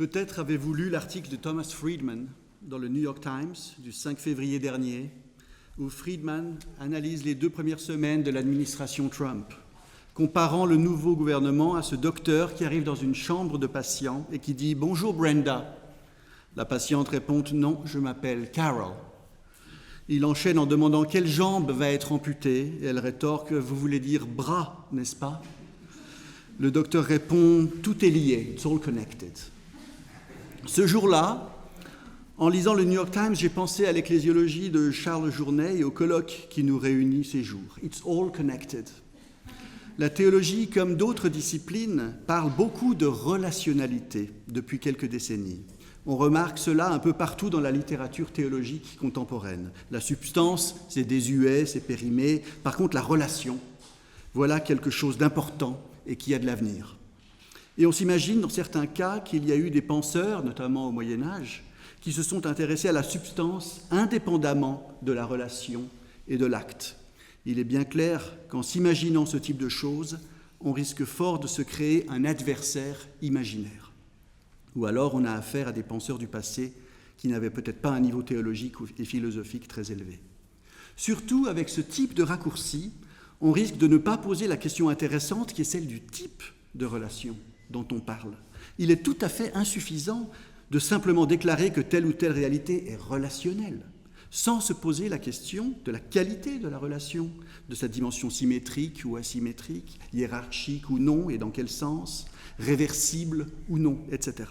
Peut-être avez-vous lu l'article de Thomas Friedman dans le New York Times du 5 février dernier, où Friedman analyse les 2 premières semaines de l'administration Trump, comparant le nouveau gouvernement à ce docteur qui arrive dans une chambre de patient et qui dit « Bonjour Brenda ». La patiente répond « Non, je m'appelle Carol ». Il enchaîne en demandant quelle jambe va être amputée et elle rétorque « Vous voulez dire bras, n'est-ce pas ?» Le docteur répond « Tout est lié, it's all connected ». Ce jour-là, en lisant le New York Times, j'ai pensé à l'ecclésiologie de Charles Journet et au colloque qui nous réunit ces jours. It's all connected. La théologie, comme d'autres disciplines, parle beaucoup de relationnalité depuis quelques décennies. On remarque cela un peu partout dans la littérature théologique contemporaine. La substance, c'est désuet, c'est périmé. Par contre, la relation, voilà quelque chose d'important et qui a de l'avenir. Et on s'imagine dans certains cas qu'il y a eu des penseurs, notamment au Moyen-Âge, qui se sont intéressés à la substance indépendamment de la relation et de l'acte. Il est bien clair qu'en s'imaginant ce type de choses, on risque fort de se créer un adversaire imaginaire. Ou alors on a affaire à des penseurs du passé qui n'avaient peut-être pas un niveau théologique et philosophique très élevé. Surtout avec ce type de raccourci, on risque de ne pas poser la question intéressante qui est celle du type de relation dont on parle. Il est tout à fait insuffisant de simplement déclarer que telle ou telle réalité est relationnelle, sans se poser la question de la qualité de la relation, de sa dimension symétrique ou asymétrique, hiérarchique ou non, et dans quel sens, réversible ou non, etc.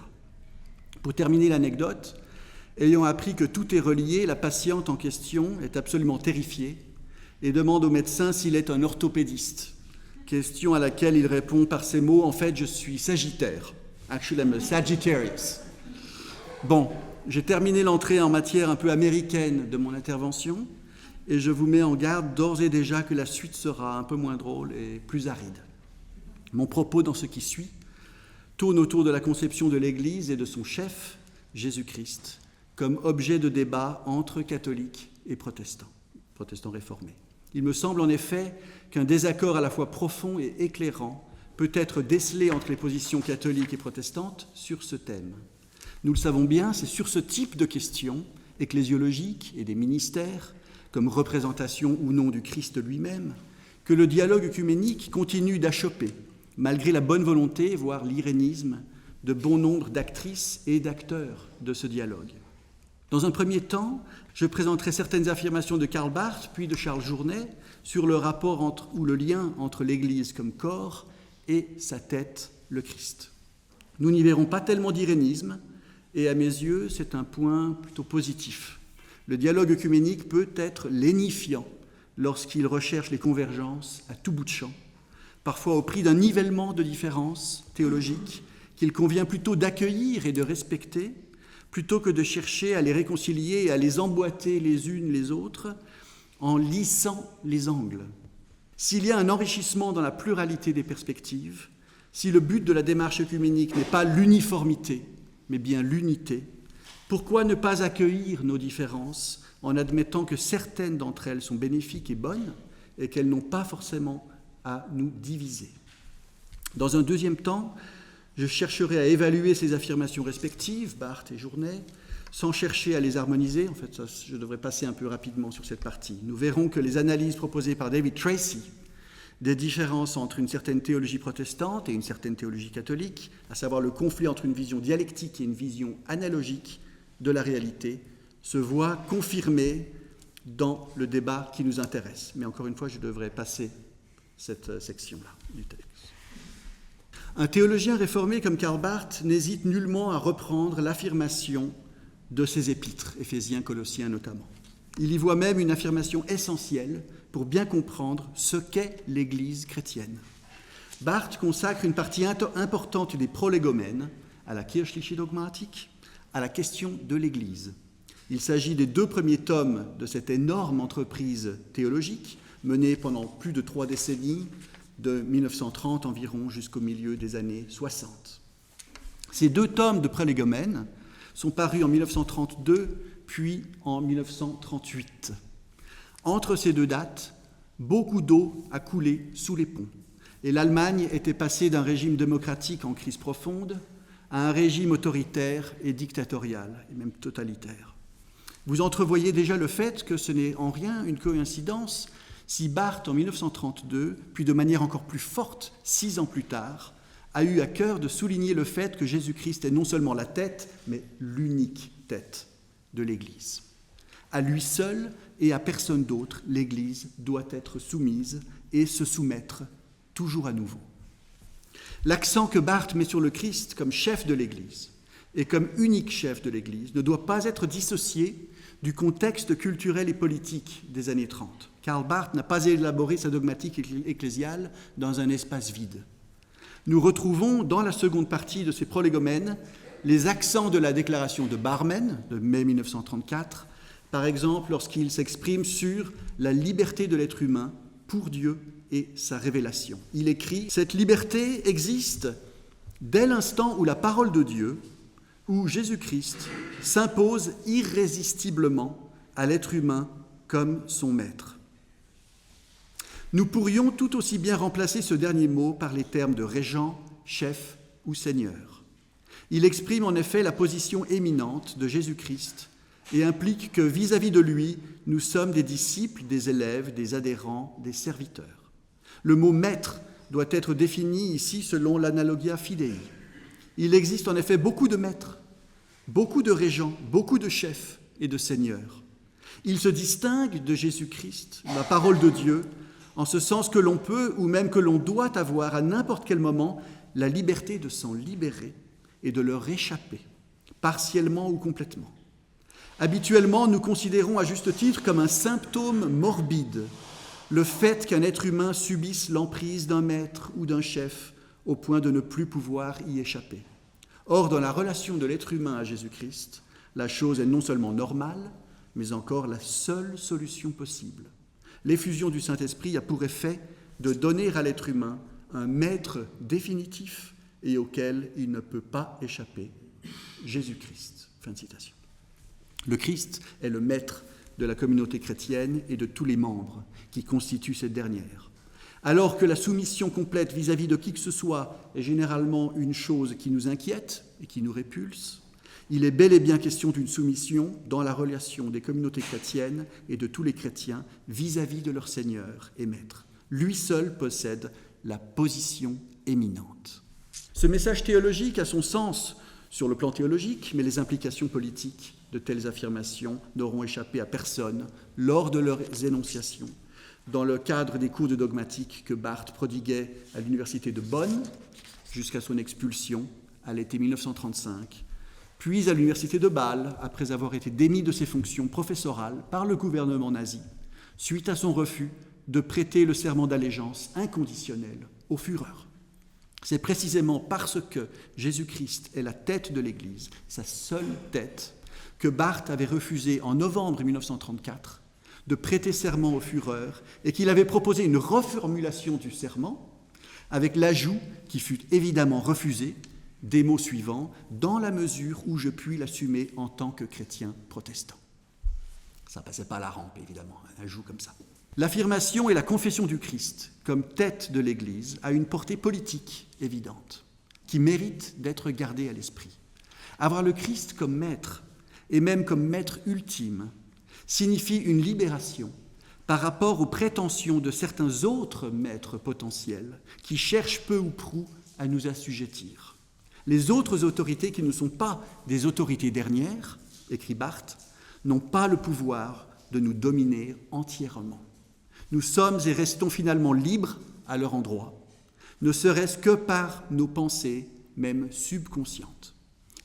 Pour terminer l'anecdote, ayant appris que tout est relié, la patiente en question est absolument terrifiée et demande au médecin s'il est un orthopédiste. Question à laquelle il répond par ces mots, en fait, je suis Sagittaire. Actually, I'm a Sagittarius. Bon, j'ai terminé l'entrée en matière un peu américaine de mon intervention et je vous mets en garde d'ores et déjà que la suite sera un peu moins drôle et plus aride. Mon propos dans ce qui suit tourne autour de la conception de l'Église et de son chef, Jésus-Christ, comme objet de débat entre catholiques et protestants réformés. Il me semble en effet qu'un désaccord à la fois profond et éclairant peut être décelé entre les positions catholiques et protestantes sur ce thème. Nous le savons bien, c'est sur ce type de questions ecclésiologiques et des ministères, comme représentation ou non du Christ lui-même, que le dialogue œcuménique continue d'achopper, malgré la bonne volonté, voire l'irénisme, de bon nombre d'actrices et d'acteurs de ce dialogue. Dans un premier temps, je présenterai certaines affirmations de Karl Barth, puis de Charles Journet, sur le rapport ou le lien entre l'Église comme corps et sa tête, le Christ. Nous n'y verrons pas tellement d'irénisme, et à mes yeux, c'est un point plutôt positif. Le dialogue œcuménique peut être lénifiant lorsqu'il recherche les convergences à tout bout de champ, parfois au prix d'un nivellement de différences théologiques qu'il convient plutôt d'accueillir et de respecter, plutôt que de chercher à les réconcilier et à les emboîter les unes les autres en lissant les angles. S'il y a un enrichissement dans la pluralité des perspectives, si le but de la démarche œcuménique n'est pas l'uniformité, mais bien l'unité, pourquoi ne pas accueillir nos différences en admettant que certaines d'entre elles sont bénéfiques et bonnes et qu'elles n'ont pas forcément à nous diviser. Dans un deuxième temps, je chercherai à évaluer ces affirmations respectives, Barth et Journet, sans chercher à les harmoniser. En fait, je devrais passer un peu rapidement sur cette partie. Nous verrons que les analyses proposées par David Tracy des différences entre une certaine théologie protestante et une certaine théologie catholique, à savoir le conflit entre une vision dialectique et une vision analogique de la réalité, se voient confirmées dans le débat qui nous intéresse. Mais encore une fois, je devrais passer cette section-là du texte. Un théologien réformé comme Karl Barth n'hésite nullement à reprendre l'affirmation de ses épîtres, Éphésiens, Colossiens notamment. Il y voit même une affirmation essentielle pour bien comprendre ce qu'est l'Église chrétienne. Barth consacre une partie importante des prolégomènes à la kirchliche Dogmatik, à la question de l'Église. Il s'agit des 2 premiers tomes de cette énorme entreprise théologique menée pendant plus de 3 décennies, de 1930 environ jusqu'au milieu des années 60. Ces 2 tomes de prolégomènes sont parus en 1932 puis en 1938. Entre ces 2 dates, beaucoup d'eau a coulé sous les ponts et l'Allemagne était passée d'un régime démocratique en crise profonde à un régime autoritaire et dictatorial, et même totalitaire. Vous entrevoyez déjà le fait que ce n'est en rien une coïncidence si Barth, en 1932, puis de manière encore plus forte, 6 ans plus tard, a eu à cœur de souligner le fait que Jésus-Christ est non seulement la tête, mais l'unique tête de l'Église. À lui seul et à personne d'autre, l'Église doit être soumise et se soumettre toujours à nouveau. L'accent que Barth met sur le Christ comme chef de l'Église et comme unique chef de l'Église ne doit pas être dissocié du contexte culturel et politique des années 30. Karl Barth n'a pas élaboré sa dogmatique ecclésiale dans un espace vide. Nous retrouvons dans la seconde partie de ses prolégomènes les accents de la déclaration de Barmen de mai 1934, par exemple lorsqu'il s'exprime sur la liberté de l'être humain pour Dieu et sa révélation. Il écrit « Cette liberté existe dès l'instant où la parole de Dieu, où Jésus-Christ s'impose irrésistiblement à l'être humain comme son maître. » Nous pourrions tout aussi bien remplacer ce dernier mot par les termes de régent, chef ou seigneur. Il exprime en effet la position éminente de Jésus-Christ et implique que vis-à-vis de lui, nous sommes des disciples, des élèves, des adhérents, des serviteurs. Le mot « maître » doit être défini ici selon l'analogia fidei. Il existe en effet beaucoup de maîtres, beaucoup de régents, beaucoup de chefs et de seigneurs. Il se distingue de Jésus-Christ, la parole de Dieu, en ce sens que l'on peut ou même que l'on doit avoir à n'importe quel moment la liberté de s'en libérer et de leur échapper, partiellement ou complètement. Habituellement, nous considérons à juste titre comme un symptôme morbide le fait qu'un être humain subisse l'emprise d'un maître ou d'un chef au point de ne plus pouvoir y échapper. Or, dans la relation de l'être humain à Jésus-Christ, la chose est non seulement normale, mais encore la seule solution possible. L'effusion du Saint-Esprit a pour effet de donner à l'être humain un maître définitif et auquel il ne peut pas échapper, Jésus-Christ. Fin de citation. Le Christ est le maître de la communauté chrétienne et de tous les membres qui constituent cette dernière. Alors que la soumission complète vis-à-vis de qui que ce soit est généralement une chose qui nous inquiète et qui nous répulse, il est bel et bien question d'une soumission dans la relation des communautés chrétiennes et de tous les chrétiens vis-à-vis de leur Seigneur et Maître. Lui seul possède la position éminente. Ce message théologique a son sens sur le plan théologique, mais les implications politiques de telles affirmations n'auront échappé à personne lors de leurs énonciations, dans le cadre des cours de dogmatique que Barth prodiguait à l'université de Bonn jusqu'à son expulsion à l'été 1935, puis à l'université de Bâle, après avoir été démis de ses fonctions professorales par le gouvernement nazi, suite à son refus de prêter le serment d'allégeance inconditionnel au Führer. C'est précisément parce que Jésus-Christ est la tête de l'Église, sa seule tête, que Barth avait refusé en novembre 1934 de prêter serment au Führer et qu'il avait proposé une reformulation du serment avec l'ajout, qui fut évidemment refusé, des mots suivants, dans la mesure où je puis l'assumer en tant que chrétien protestant. Ça ne passait pas la rampe, évidemment, un ajout comme ça. L'affirmation et la confession du Christ comme tête de l'Église a une portée politique évidente, qui mérite d'être gardée à l'esprit. Avoir le Christ comme maître, et même comme maître ultime, signifie une libération par rapport aux prétentions de certains autres maîtres potentiels qui cherchent peu ou prou à nous assujettir. Les autres autorités qui ne sont pas des autorités dernières, écrit Barth, n'ont pas le pouvoir de nous dominer entièrement. Nous sommes et restons finalement libres à leur endroit, ne serait-ce que par nos pensées, même subconscientes.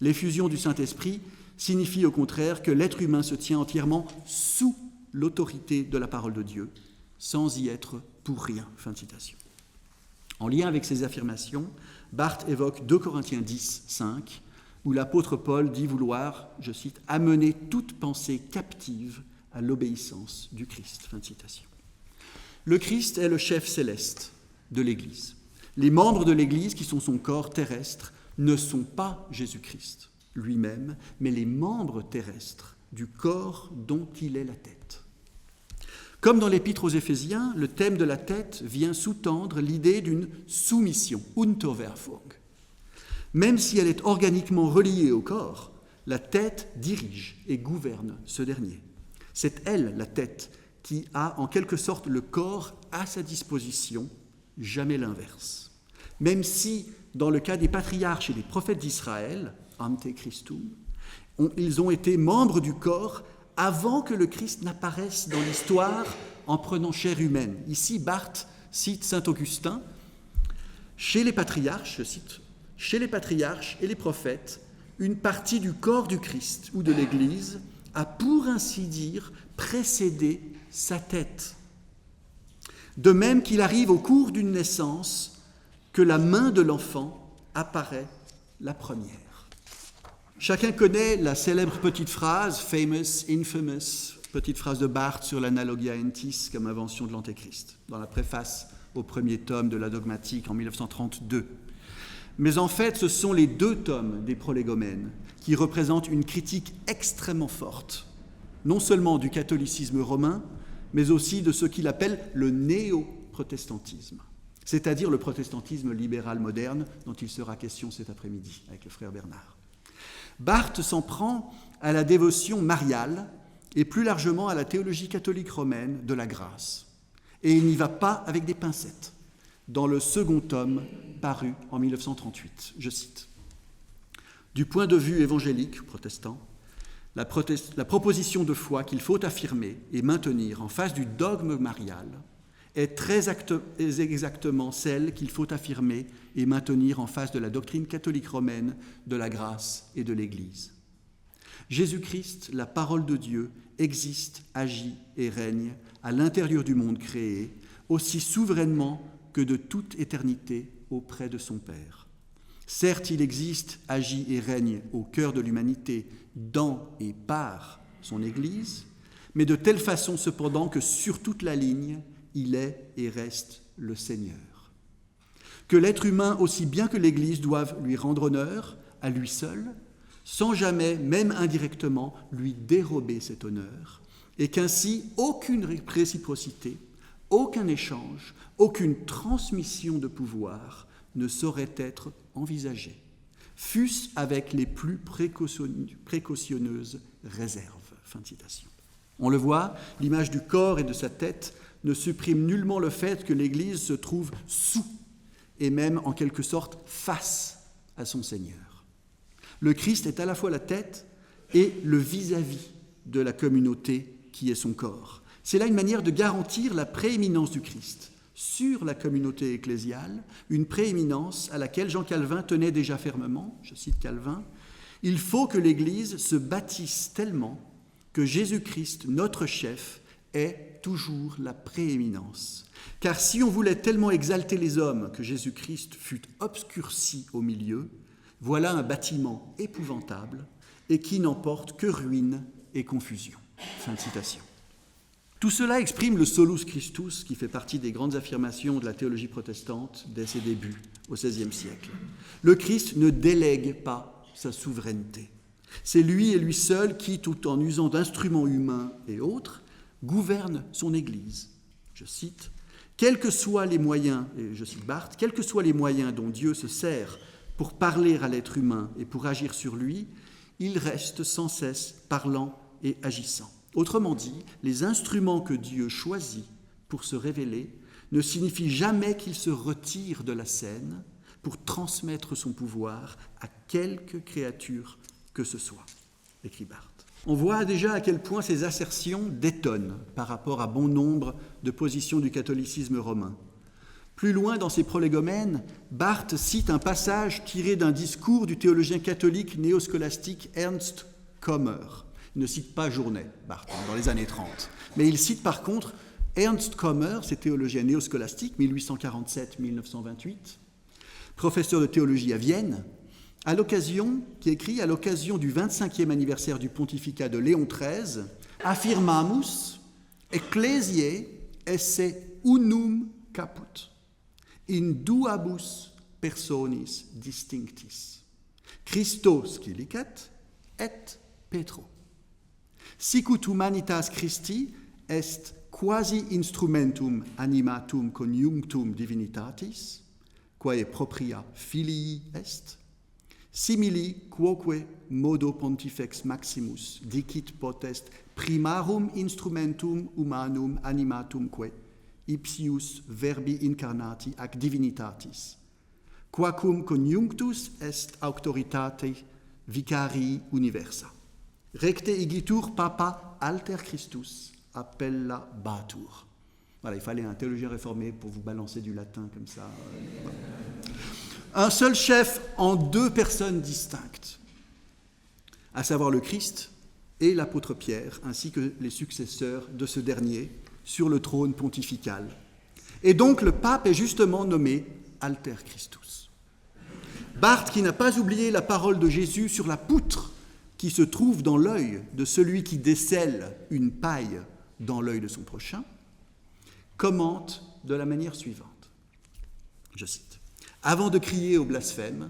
L'effusion du Saint-Esprit signifie au contraire que l'être humain se tient entièrement sous l'autorité de la parole de Dieu, sans y être pour rien. Fin de citation. En lien avec ces affirmations, Barth évoque 2 Corinthiens 10, 5, où l'apôtre Paul dit vouloir, je cite, « amener toute pensée captive à l'obéissance du Christ ». Fin de citation. Le Christ est le chef céleste de l'Église. Les membres de l'Église, qui sont son corps terrestre, ne sont pas Jésus-Christ lui-même, mais les membres terrestres du corps dont il est la tête. Comme dans l'Épître aux Éphésiens, le thème de la tête vient sous-tendre l'idée d'une soumission, Unterwerfung. Même si elle est organiquement reliée au corps, la tête dirige et gouverne ce dernier. C'est elle, la tête, qui a en quelque sorte le corps à sa disposition, jamais l'inverse. Même si, dans le cas des patriarches et des prophètes d'Israël, ante Christum, ils ont été membres du corps avant que le Christ n'apparaisse dans l'histoire en prenant chair humaine. Ici, Barth cite saint Augustin, chez les patriarches, je cite, chez les patriarches et les prophètes, une partie du corps du Christ ou de l'Église a, pour ainsi dire, précédé sa tête. De même qu'il arrive au cours d'une naissance que la main de l'enfant apparaît la première. Chacun connaît la célèbre petite phrase, famous, infamous, petite phrase de Barth sur l'analogia entis comme invention de l'Antéchrist, dans la préface au premier tome de la dogmatique en 1932. Mais en fait, ce sont les 2 tomes des Prolégomènes qui représentent une critique extrêmement forte, non seulement du catholicisme romain, mais aussi de ce qu'il appelle le néo-protestantisme, c'est-à-dire le protestantisme libéral moderne dont il sera question cet après-midi avec le frère Bernard. Barth s'en prend à la dévotion mariale et plus largement à la théologie catholique romaine de la grâce. Et il n'y va pas avec des pincettes. Dans le second tome paru en 1938, je cite, « Du point de vue évangélique, protestant, la proposition de foi qu'il faut affirmer et maintenir en face du dogme marial est très exactement celle qu'il faut affirmer et maintenir en face de la doctrine catholique romaine de la grâce et de l'Église. Jésus-Christ, la parole de Dieu, existe, agit et règne à l'intérieur du monde créé, aussi souverainement que de toute éternité auprès de son Père. Certes, il existe, agit et règne au cœur de l'humanité, dans et par son Église, mais de telle façon cependant que sur toute la ligne, il est et reste le Seigneur. Que l'être humain, aussi bien que l'Église, doivent lui rendre honneur, à lui seul, sans jamais, même indirectement, lui dérober cet honneur, et qu'ainsi aucune réciprocité, aucun échange, aucune transmission de pouvoir ne saurait être envisagée, fût-ce avec les plus précautionneuses réserves. » Fin de citation. On le voit, l'image du corps et de sa tête ne supprime nullement le fait que l'Église se trouve sous et même en quelque sorte face à son Seigneur. Le Christ est à la fois la tête et le vis-à-vis de la communauté qui est son corps. C'est là une manière de garantir la prééminence du Christ sur la communauté ecclésiale, une prééminence à laquelle Jean Calvin tenait déjà fermement. Je cite Calvin, « Il faut que l'Église se bâtisse tellement que Jésus-Christ, notre chef, ait toujours la prééminence. Car si on voulait tellement exalter les hommes que Jésus-Christ fût obscurci au milieu, voilà un bâtiment épouvantable et qui n'emporte que ruine et confusion. » Fin de citation. Tout cela exprime le solus Christus qui fait partie des grandes affirmations de la théologie protestante dès ses débuts au XVIe siècle. Le Christ ne délègue pas sa souveraineté. C'est lui et lui seul qui, tout en usant d'instruments humains et autres, gouverne son Église. Je cite, « Quels que soient les moyens, et je cite Barth, quels que soient les moyens dont Dieu se sert pour parler à l'être humain et pour agir sur lui, il reste sans cesse parlant et agissant. » Autrement dit, les instruments que Dieu choisit pour se révéler ne signifient jamais qu'il se retire de la scène pour transmettre son pouvoir à quelque créature que ce soit, écrit Barth. On voit déjà à quel point ces assertions détonnent par rapport à bon nombre de positions du catholicisme romain. Plus loin dans ses prolégomènes, Barth cite un passage tiré d'un discours du théologien catholique néoscolastique Ernst Kommer. Il ne cite pas Journet, Barth, dans les années 30. Mais il cite par contre Ernst Kommer, c'est théologien néoscolastique, 1847-1928, professeur de théologie à Vienne, qui écrit à l'occasion du 25e anniversaire du pontificat de Léon XIII, « Affirmamus, ecclesiae esse unum caput, in duabus personis distinctis, Christos qui licet, et Petro. Sicut humanitas Christi est quasi instrumentum animatum conjunctum divinitatis, quae propria filii est, Simili quoque modo pontifex maximus dicit potest primarum instrumentum humanum animatumque ipsius verbi incarnati ac divinitatis, quacum conjunctus est auctoritate vicarii universa. Recte igitur papa alter Christus appella batur. Voilà, il fallait un théologien réformé pour vous balancer du latin comme ça. Un seul chef en deux personnes distinctes, à savoir le Christ et l'apôtre Pierre, ainsi que les successeurs de ce dernier sur le trône pontifical. Et donc le pape est justement nommé Alter Christus. Barth, qui n'a pas oublié la parole de Jésus sur la poutre qui se trouve dans l'œil de celui qui décèle une paille dans l'œil de son prochain, commente de la manière suivante. Je cite. Avant de crier au blasphème,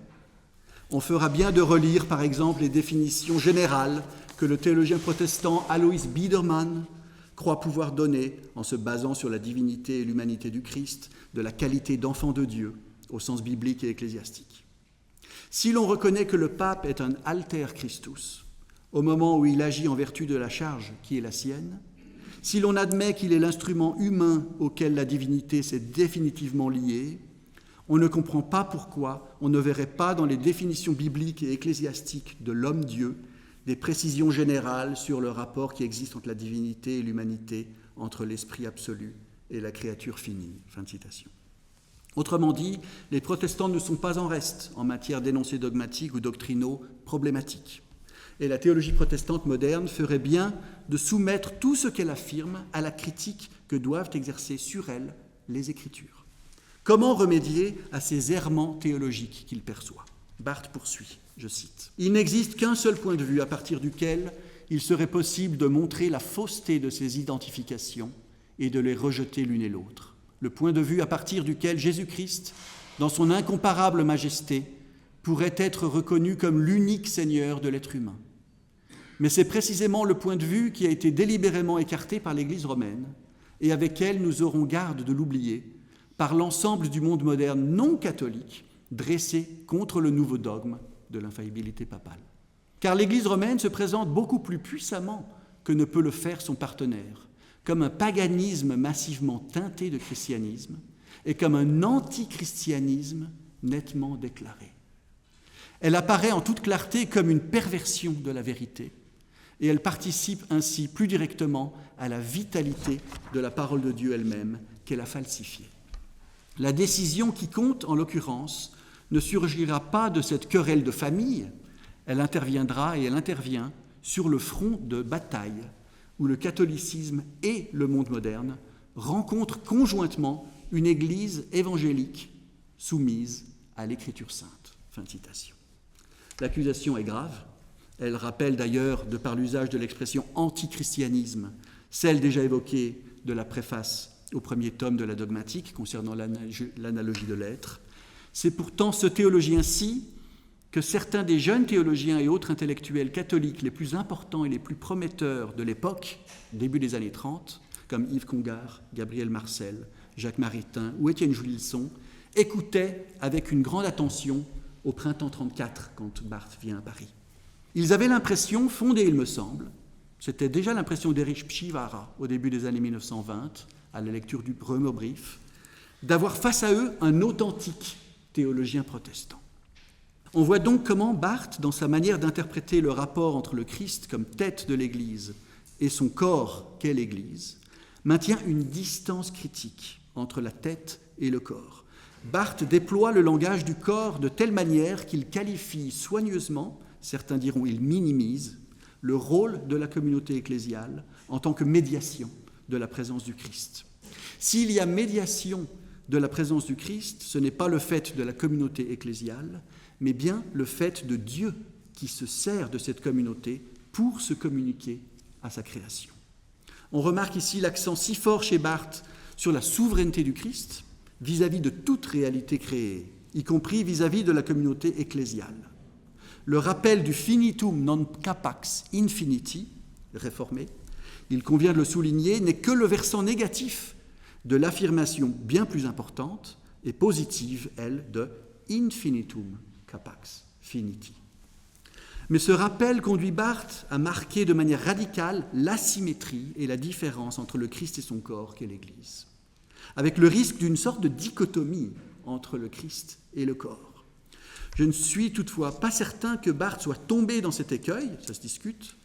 on fera bien de relire par exemple les définitions générales que le théologien protestant Alois Biedermann croit pouvoir donner en se basant sur la divinité et l'humanité du Christ, de la qualité d'enfant de Dieu au sens biblique et ecclésiastique. Si l'on reconnaît que le pape est un alter Christus au moment où il agit en vertu de la charge qui est la sienne, si l'on admet qu'il est l'instrument humain auquel la divinité s'est définitivement liée, on ne comprend pas pourquoi on ne verrait pas dans les définitions bibliques et ecclésiastiques de l'homme-dieu des précisions générales sur le rapport qui existe entre la divinité et l'humanité, entre l'esprit absolu et la créature finie. Fin de citation. Autrement dit, les protestants ne sont pas en reste en matière d'énoncés dogmatiques ou doctrinaux problématiques. Et la théologie protestante moderne ferait bien de soumettre tout ce qu'elle affirme à la critique que doivent exercer sur elle les Écritures. Comment remédier à ces errements théologiques qu'il perçoit ? Barth poursuit, je cite. « Il n'existe qu'un seul point de vue à partir duquel il serait possible de montrer la fausseté de ces identifications et de les rejeter l'une et l'autre. Le point de vue à partir duquel Jésus-Christ, dans son incomparable majesté, pourrait être reconnu comme l'unique Seigneur de l'être humain. Mais c'est précisément le point de vue qui a été délibérément écarté par l'Église romaine et avec elle nous aurons garde de l'oublier par l'ensemble du monde moderne non catholique dressé contre le nouveau dogme de l'infaillibilité papale. Car l'Église romaine se présente beaucoup plus puissamment que ne peut le faire son partenaire, comme un paganisme massivement teinté de christianisme et comme un antichristianisme nettement déclaré. Elle apparaît en toute clarté comme une perversion de la vérité et elle participe ainsi plus directement à la vitalité de la parole de Dieu elle-même qu'elle a falsifiée. La décision qui compte, en l'occurrence, ne surgira pas de cette querelle de famille, elle interviendra et elle intervient sur le front de bataille où le catholicisme et le monde moderne rencontrent conjointement une Église évangélique soumise à l'Écriture sainte. Fin de citation. L'accusation est grave. Elle rappelle d'ailleurs, de par l'usage de l'expression antichristianisme, celle déjà évoquée de la préface au premier tome de la dogmatique concernant l'analogie de l'être. C'est pourtant ce théologien-ci que certains des jeunes théologiens et autres intellectuels catholiques les plus importants et les plus prometteurs de l'époque, début des années 30, comme Yves Congar, Gabriel Marcel, Jacques Maritain ou Étienne Jouilson, écoutaient avec une grande attention au printemps 34, quand Barth vient à Paris. Ils avaient l'impression, fondée il me semble, c'était déjà l'impression d'Erich Pschivara au début des années 1920, à la lecture du Römerbrief, d'avoir face à eux un authentique théologien protestant. On voit donc comment Barth, dans sa manière d'interpréter le rapport entre le Christ comme tête de l'Église et son corps qu'est l'Église, maintient une distance critique entre la tête et le corps. Barth déploie le langage du corps de telle manière qu'il qualifie soigneusement, certains diront il minimise, le rôle de la communauté ecclésiale en tant que médiation de la présence du Christ. S'il y a médiation de la présence du Christ, ce n'est pas le fait de la communauté ecclésiale, mais bien le fait de Dieu qui se sert de cette communauté pour se communiquer à sa création. On remarque ici l'accent si fort chez Barth sur la souveraineté du Christ vis-à-vis de toute réalité créée, y compris vis-à-vis de la communauté ecclésiale. Le rappel du finitum non capax infiniti, réformé, il convient de le souligner, n'est que le versant négatif de l'affirmation bien plus importante et positive, elle, de infinitum capax finiti. Mais ce rappel conduit Barth à marquer de manière radicale l'asymétrie et la différence entre le Christ et son corps qu'est l'Église, avec le risque d'une sorte de dichotomie entre le Christ et le corps. Je ne suis toutefois pas certain que Barth soit tombé dans cet écueil, ça se discute.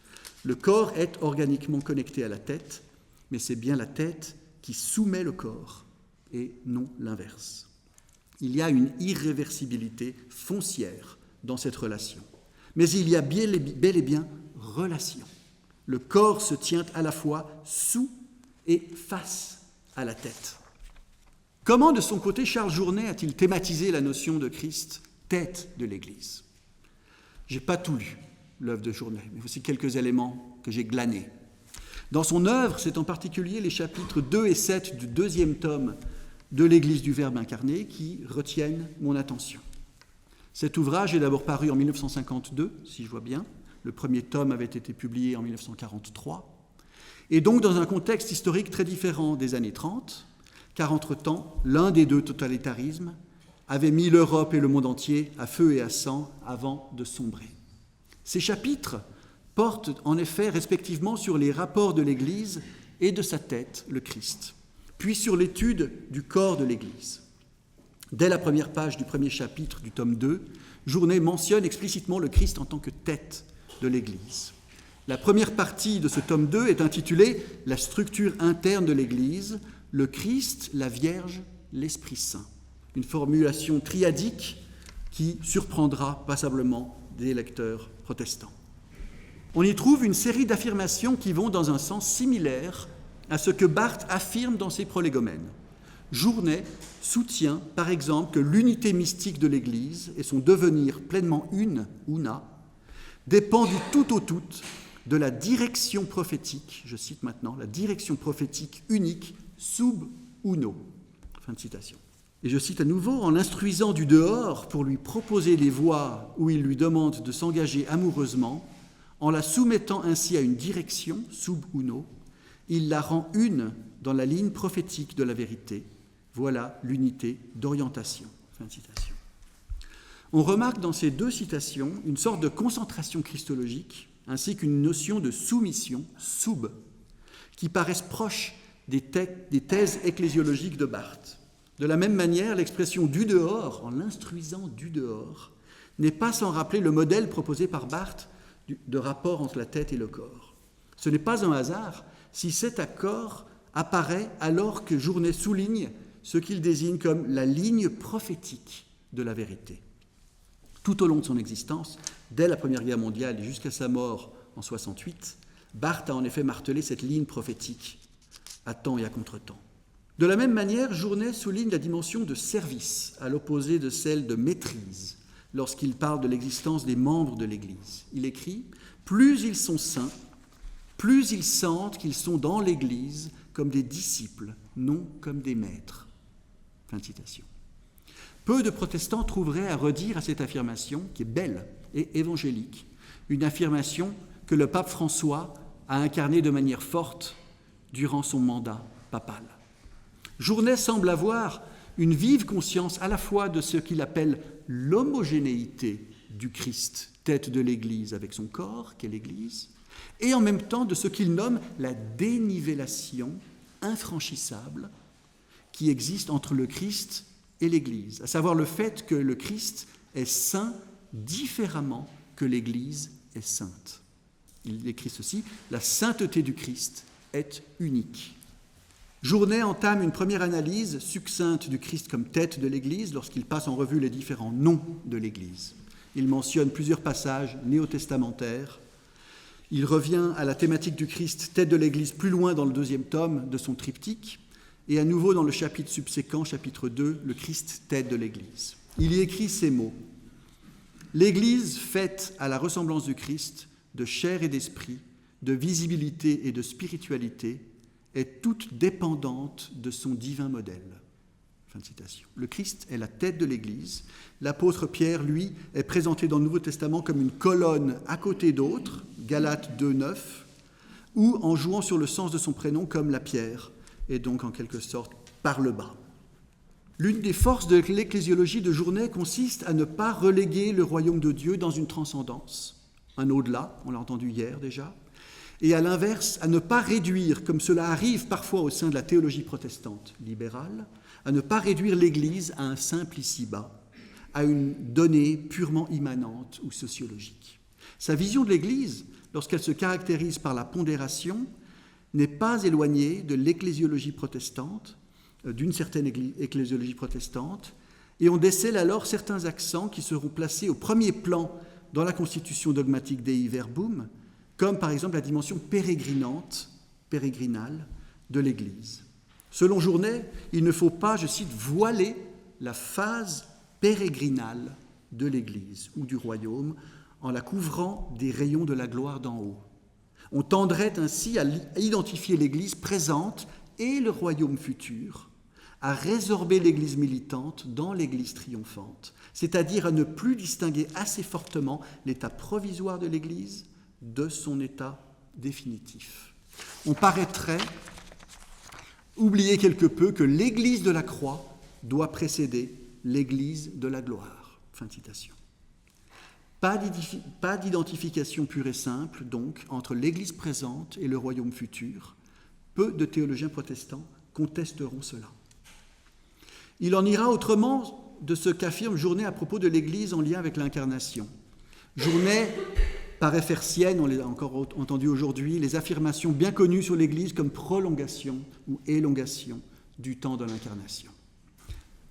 Le corps est organiquement connecté à la tête, mais c'est bien la tête qui soumet le corps et non l'inverse. Il y a une irréversibilité foncière dans cette relation. Mais il y a bel et bien relation. Le corps se tient à la fois sous et face à la tête. Comment, de son côté, Charles Journet a-t-il thématisé la notion de Christ, tête de l'Église ? Je n'ai pas tout lu, l'œuvre de Journet, mais voici quelques éléments que j'ai glanés. Dans son œuvre, c'est en particulier les chapitres 2 et 7 du deuxième tome de l'Église du Verbe incarné qui retiennent mon attention. Cet ouvrage est d'abord paru en 1952, si je vois bien. Le premier tome avait été publié en 1943. Et donc dans un contexte historique très différent des années 30, car entre-temps, l'un des deux totalitarismes avait mis l'Europe et le monde entier à feu et à sang avant de sombrer. Ces chapitres portent en effet respectivement sur les rapports de l'Église et de sa tête, le Christ, puis sur l'étude du corps de l'Église. Dès la première page du premier chapitre du tome 2, Journet mentionne explicitement le Christ en tant que tête de l'Église. La première partie de ce tome 2 est intitulée « La structure interne de l'Église, le Christ, la Vierge, l'Esprit Saint ». Une formulation triadique qui surprendra passablement des lecteurs protestants. On y trouve une série d'affirmations qui vont dans un sens similaire à ce que Barth affirme dans ses prolégomènes. Journet soutient, par exemple, que l'unité mystique de l'Église et son devenir pleinement une, una, dépend du tout au tout de la direction prophétique, je cite maintenant, la direction prophétique unique sub uno. Fin de citation. Et je cite à nouveau, en l'instruisant du dehors pour lui proposer les voies où il lui demande de s'engager amoureusement, en la soumettant ainsi à une direction, sub uno, il la rend une dans la ligne prophétique de la vérité. Voilà l'unité d'orientation. Fin de citation. On remarque dans ces deux citations une sorte de concentration christologique ainsi qu'une notion de soumission, sub, qui paraissent proches des thèses ecclésiologiques de Barth. De la même manière, l'expression du dehors, en l'instruisant du dehors, n'est pas sans rappeler le modèle proposé par Barth de rapport entre la tête et le corps. Ce n'est pas un hasard si cet accord apparaît alors que Journet souligne ce qu'il désigne comme la ligne prophétique de la vérité. Tout au long de son existence, dès la Première Guerre mondiale et jusqu'à sa mort en 1968, Barth a en effet martelé cette ligne prophétique à temps et à contre-temps. De la même manière, Journet souligne la dimension de service, à l'opposé de celle de maîtrise, lorsqu'il parle de l'existence des membres de l'Église. Il écrit « Plus ils sont saints, plus ils sentent qu'ils sont dans l'Église comme des disciples, non comme des maîtres. » Fin de citation. Peu de protestants trouveraient à redire à cette affirmation, qui est belle et évangélique, une affirmation que le pape François a incarnée de manière forte durant son mandat papal. Journet semble avoir une vive conscience à la fois de ce qu'il appelle l'homogénéité du Christ, tête de l'Église avec son corps, qu'est l'Église, et en même temps de ce qu'il nomme la dénivellation infranchissable qui existe entre le Christ et l'Église, à savoir le fait que le Christ est saint différemment que l'Église est sainte. Il écrit ceci, « La sainteté du Christ est unique ». Journet entame une première analyse succincte du Christ comme tête de l'Église lorsqu'il passe en revue les différents noms de l'Église. Il mentionne plusieurs passages néo-testamentaires. Il revient à la thématique du Christ, tête de l'Église, plus loin dans le deuxième tome de son triptyque, et à nouveau dans le chapitre subséquent, chapitre 2, le Christ, tête de l'Église. Il y écrit ces mots. « L'Église faite à la ressemblance du Christ, de chair et d'esprit, de visibilité et de spiritualité, est toute dépendante de son divin modèle. » Fin de citation. Le Christ est la tête de l'Église. L'apôtre Pierre, lui, est présenté dans le Nouveau Testament comme une colonne à côté d'autres, Galates 2,9, ou en jouant sur le sens de son prénom comme la pierre, et donc en quelque sorte par le bas. L'une des forces de l'ecclésiologie de Journet consiste à ne pas reléguer le royaume de Dieu dans une transcendance, un au-delà, on l'a entendu hier déjà, et à l'inverse, à ne pas réduire, comme cela arrive parfois au sein de la théologie protestante libérale, à ne pas réduire l'Église à un simple ici-bas, à une donnée purement immanente ou sociologique. Sa vision de l'Église, lorsqu'elle se caractérise par la pondération, n'est pas éloignée de l'ecclésiologie protestante, d'une certaine ecclésiologie protestante, et on décèle alors certains accents qui seront placés au premier plan dans la constitution dogmatique Dei Verbum, comme par exemple la dimension pérégrinale de l'Église. Selon Journet, il ne faut pas, je cite, voiler la phase pérégrinale de l'Église ou du royaume en la couvrant des rayons de la gloire d'en haut. On tendrait ainsi à identifier l'Église présente et le royaume futur, à résorber l'Église militante dans l'Église triomphante, c'est-à-dire à ne plus distinguer assez fortement l'état provisoire de l'Église de son état définitif. On paraîtrait oublier quelque peu que l'Église de la croix doit précéder l'Église de la gloire. Fin de citation. Pas d'identification pure et simple, donc, entre l'Église présente et le royaume futur. Peu de théologiens protestants contesteront cela. Il en ira autrement de ce qu'affirme Journet à propos de l'Église en lien avec l'incarnation. Journet paraît faire sienne, on l'a encore entendu aujourd'hui, les affirmations bien connues sur l'Église comme prolongation ou élongation du temps de l'incarnation.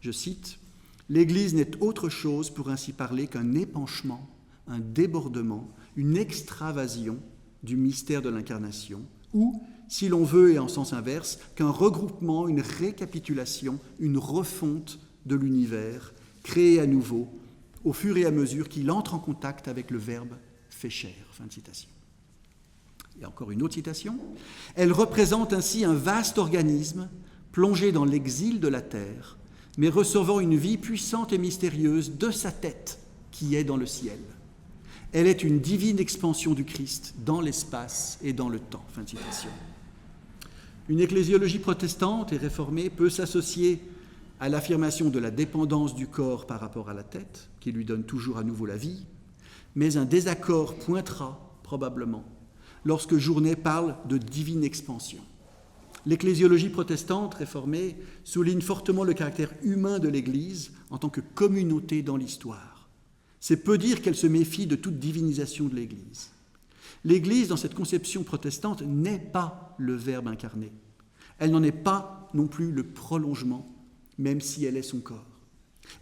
Je cite, « L'Église n'est autre chose, pour ainsi parler, qu'un épanchement, un débordement, une extravasion du mystère de l'incarnation, ou, si l'on veut, et en sens inverse, qu'un regroupement, une récapitulation, une refonte de l'univers, créé à nouveau, au fur et à mesure qu'il entre en contact avec le Verbe fait chair. » Fin de citation. Et encore une autre citation. « Elle représente ainsi un vaste organisme plongé dans l'exil de la terre, mais recevant une vie puissante et mystérieuse de sa tête qui est dans le ciel. Elle est une divine expansion du Christ dans l'espace et dans le temps. » Fin de citation. Une ecclésiologie protestante et réformée peut s'associer à l'affirmation de la dépendance du corps par rapport à la tête, qui lui donne toujours à nouveau la vie, mais un désaccord pointera probablement lorsque Journet parle de divine expansion. L'ecclésiologie protestante réformée souligne fortement le caractère humain de l'Église en tant que communauté dans l'histoire. C'est peu dire qu'elle se méfie de toute divinisation de l'Église. L'Église, dans cette conception protestante, n'est pas le Verbe incarné. Elle n'en est pas non plus le prolongement, même si elle est son corps.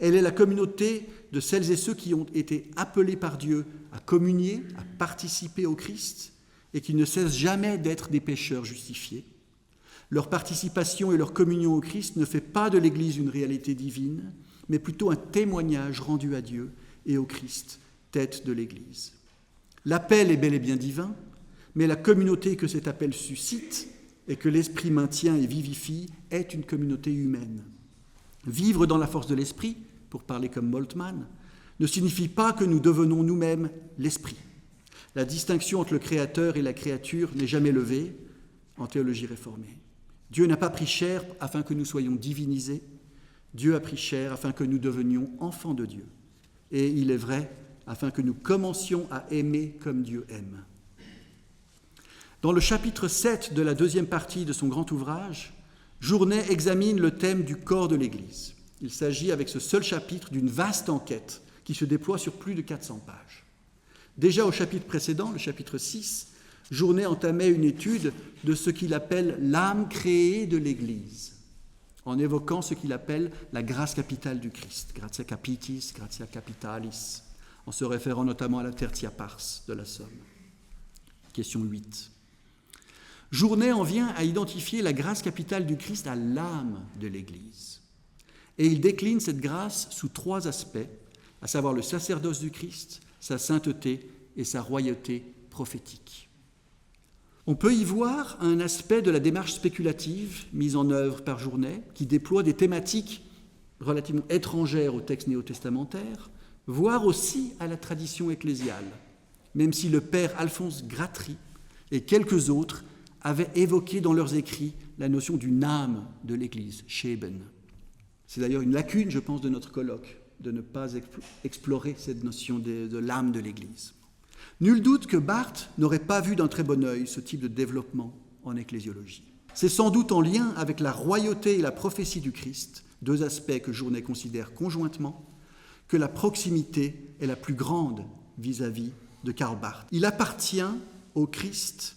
Elle est la communauté de celles et ceux qui ont été appelés par Dieu à communier, à participer au Christ, et qui ne cessent jamais d'être des pécheurs justifiés. Leur participation et leur communion au Christ ne fait pas de l'Église une réalité divine, mais plutôt un témoignage rendu à Dieu et au Christ, tête de l'Église. L'appel est bel et bien divin, mais la communauté que cet appel suscite et que l'Esprit maintient et vivifie est une communauté humaine. Vivre dans la force de l'Esprit, pour parler comme Moltmann, ne signifie pas que nous devenons nous-mêmes l'Esprit. La distinction entre le Créateur et la créature n'est jamais levée en théologie réformée. Dieu n'a pas pris chair afin que nous soyons divinisés. Dieu a pris chair afin que nous devenions enfants de Dieu. Et il est vrai, afin que nous commencions à aimer comme Dieu aime. Dans le chapitre 7 de la deuxième partie de son grand ouvrage, Journet examine le thème du corps de l'Église. Il s'agit avec ce seul chapitre d'une vaste enquête qui se déploie sur plus de 400 pages. Déjà au chapitre précédent, le chapitre 6, Journet entamait une étude de ce qu'il appelle l'âme créée de l'Église, en évoquant ce qu'il appelle la grâce capitale du Christ, gratia capitis, gratia capitalis, en se référant notamment à la tertia pars de la Somme. Question 8. Journet en vient à identifier la grâce capitale du Christ à l'âme de l'Église. Et il décline cette grâce sous 3 aspects, à savoir le sacerdoce du Christ, sa sainteté et sa royauté prophétique. On peut y voir un aspect de la démarche spéculative mise en œuvre par Journet, qui déploie des thématiques relativement étrangères au texte néo-testamentaire, voire aussi à la tradition ecclésiale, même si le père Alphonse Gratry et quelques autres avaient évoqué dans leurs écrits la notion d'une âme de l'Église, Scheben. C'est d'ailleurs une lacune, je pense, de notre colloque, de ne pas explorer cette notion de l'âme de l'Église. Nul doute que Barth n'aurait pas vu d'un très bon œil ce type de développement en ecclésiologie. C'est sans doute en lien avec la royauté et la prophétie du Christ, deux aspects que Journet considère conjointement, que la proximité est la plus grande vis-à-vis de Karl Barth. Il appartient au Christ,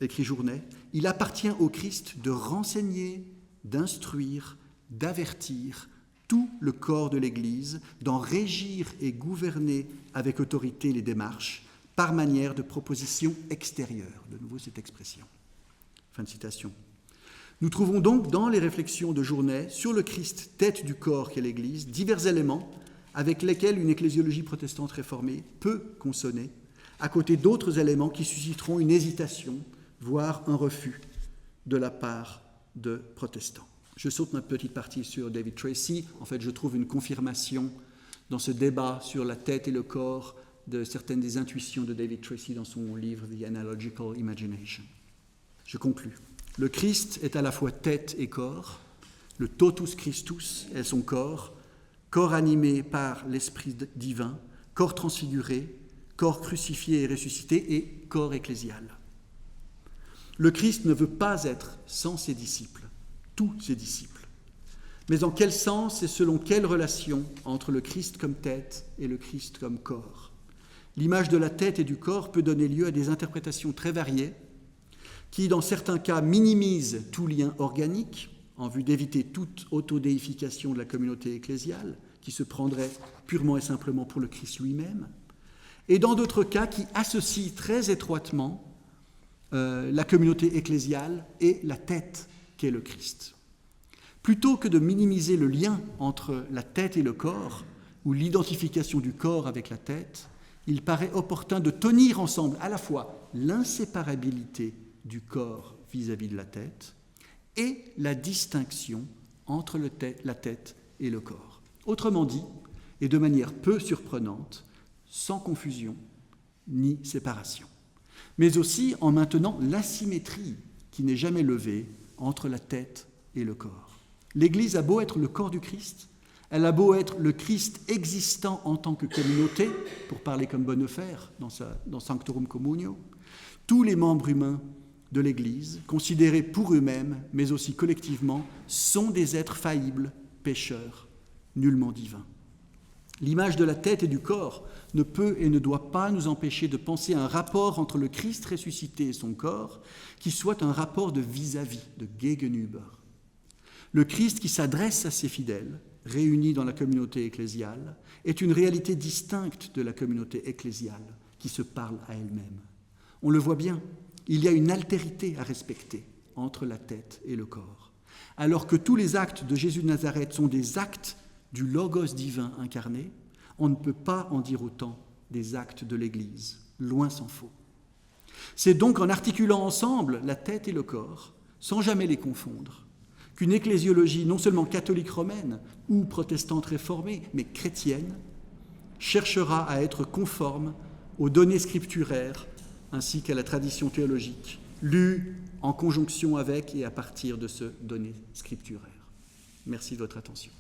écrit Journet, il appartient au Christ de renseigner, d'instruire, d'avertir tout le corps de l'Église, d'en régir et gouverner avec autorité les démarches, par manière de proposition extérieure. De nouveau cette expression. Fin de citation. Nous trouvons donc dans les réflexions de Journet sur le Christ, tête du corps qu'est l'Église, divers éléments avec lesquels une ecclésiologie protestante réformée peut consonner, à côté d'autres éléments qui susciteront une hésitation, voire un refus de la part de protestants. Je saute ma petite partie sur David Tracy. En fait, je trouve une confirmation dans ce débat sur la tête et le corps de certaines des intuitions de David Tracy dans son livre The Analogical Imagination. Je conclus. Le Christ est à la fois tête et corps. Le totus Christus est son corps animé par l'Esprit divin, corps transfiguré, corps crucifié et ressuscité et corps ecclésial. Le Christ ne veut pas être sans ses disciples, tous ses disciples. Mais en quel sens et selon quelle relation entre le Christ comme tête et le Christ comme corps? L'image de la tête et du corps peut donner lieu à des interprétations très variées qui, dans certains cas, minimisent tout lien organique en vue d'éviter toute autodéification de la communauté ecclésiale qui se prendrait purement et simplement pour le Christ lui-même, et dans d'autres cas qui associent très étroitement la communauté ecclésiale et la tête qu'est le Christ. Plutôt que de minimiser le lien entre la tête et le corps, ou l'identification du corps avec la tête, il paraît opportun de tenir ensemble à la fois l'inséparabilité du corps vis-à-vis de la tête et la distinction entre la tête et le corps. Autrement dit, et de manière peu surprenante, sans confusion ni séparation, mais aussi en maintenant l'asymétrie qui n'est jamais levée entre la tête et le corps. L'Église a beau être le corps du Christ, elle a beau être le Christ existant en tant que communauté, pour parler comme Bonhoeffer dans Sanctorum Communio, tous les membres humains de l'Église, considérés pour eux-mêmes, mais aussi collectivement, sont des êtres faillibles, pécheurs, nullement divins. L'image de la tête et du corps ne peut et ne doit pas nous empêcher de penser à un rapport entre le Christ ressuscité et son corps qui soit un rapport de vis-à-vis, de Gegenüber. Le Christ qui s'adresse à ses fidèles, réunis dans la communauté ecclésiale, est une réalité distincte de la communauté ecclésiale qui se parle à elle-même. On le voit bien, il y a une altérité à respecter entre la tête et le corps. Alors que tous les actes de Jésus de Nazareth sont des actes du Logos divin incarné, on ne peut pas en dire autant des actes de l'Église, loin s'en faut. C'est donc en articulant ensemble la tête et le corps, sans jamais les confondre, qu'une ecclésiologie non seulement catholique romaine ou protestante réformée, mais chrétienne, cherchera à être conforme aux données scripturaires ainsi qu'à la tradition théologique, lue en conjonction avec et à partir de ce données scripturaire. Merci de votre attention.